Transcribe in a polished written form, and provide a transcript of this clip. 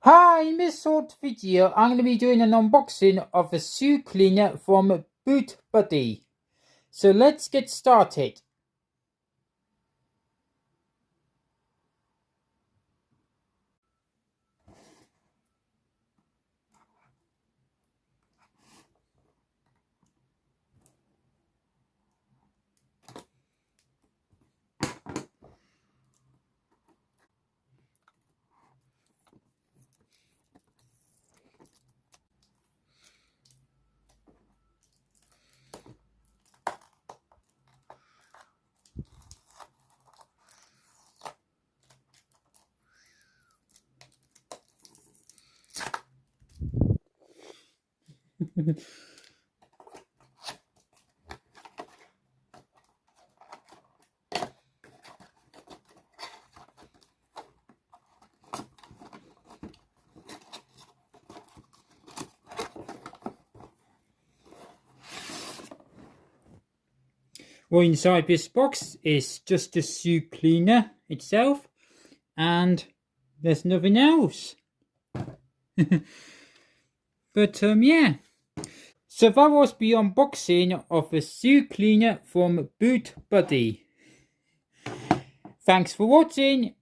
Hi, in this short video, I'm going to be doing an unboxing of a shoe cleaner from Boot Buddy. So let's get started. Well, inside this box is just the shoe cleaner itself, and there's nothing else. But yeah. So that was the unboxing of a shoe cleaner from Boot Buddy. Thanks for watching.